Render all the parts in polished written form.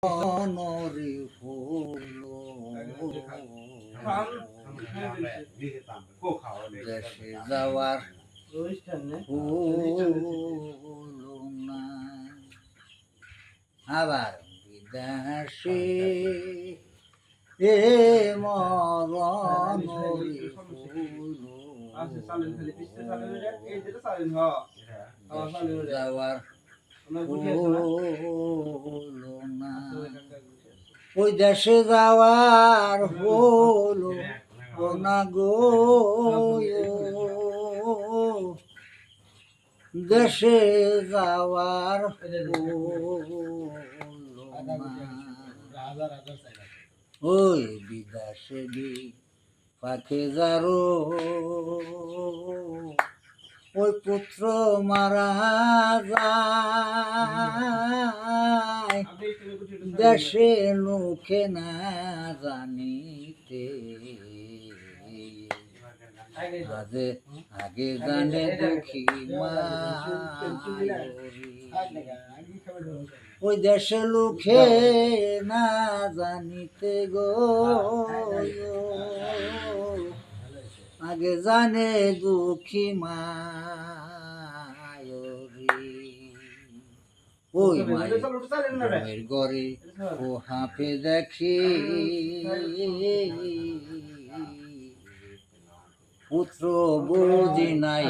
নরি হলো দেশে যাওয়ার হলো না আবার বিদেশে এ মরণরি হলো যাওয়ার হলো না ওই দেশে যাওয়ার হলো না গো দেশে যাওয়ার হলো না ওই বিদেশে পাখে যারো ওই পুত্র মারা যায় দেশে লোকে না জানিতে আগে জানে দুঃখী ওই দেশে লোকে না জানিতে গো আগে জানে দুঃখী মায়রি ওই মায়ের ঘরে ও হাঁপে দেখি পুত্র বুঝি নাই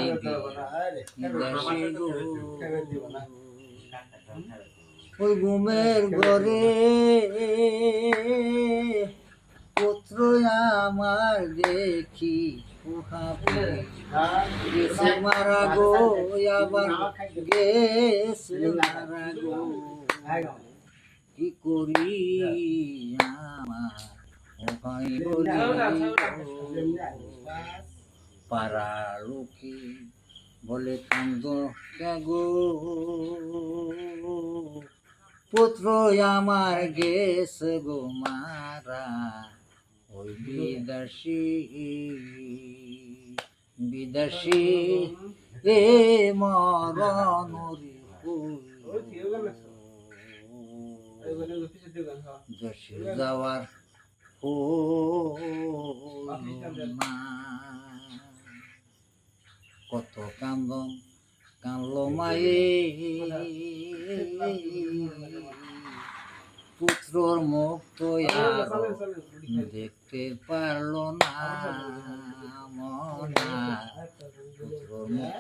ওই ঘুমের ঘরে পুত্র আমার দেখি গেছে মারা গো আবার গেছে মারা গো কি করি আমার ভাই পাড়া লোকে বলে কান্দ গো পুত্র আমার গেছে গো মারা ওই বিদেশি এ মরণরি দেশে যাওয়ার না কত কান্দন কানলো মায়ে পুত্রর মুখ তো দেখতে পারলো না মনা পুত্রর মুখ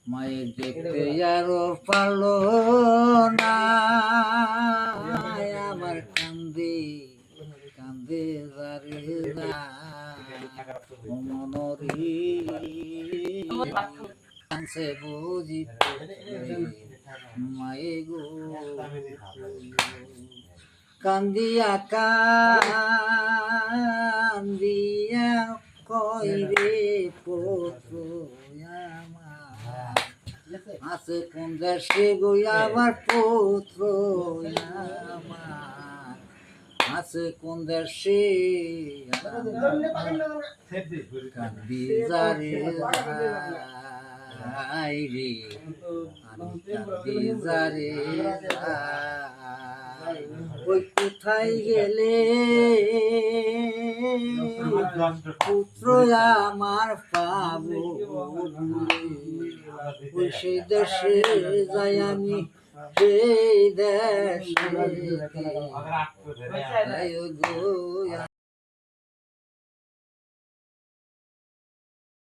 মায়ের দেখতে আরো পারলো না আমার কান্দে কান্দে যারে মনরি কানছে বুঝি মায়ে গো কান্দিয়া কান্দিয়া কইরে পুত্র আমার আছে কোন দেশে গো আমার পুত্র আমার আছে কোন দেশে কান্দি যারে রে আমি কান্দি যারে ওই কোথায় গেলে পুত্র আমার পাবো ওই সেই দেশে যাই আমি সেই দেশে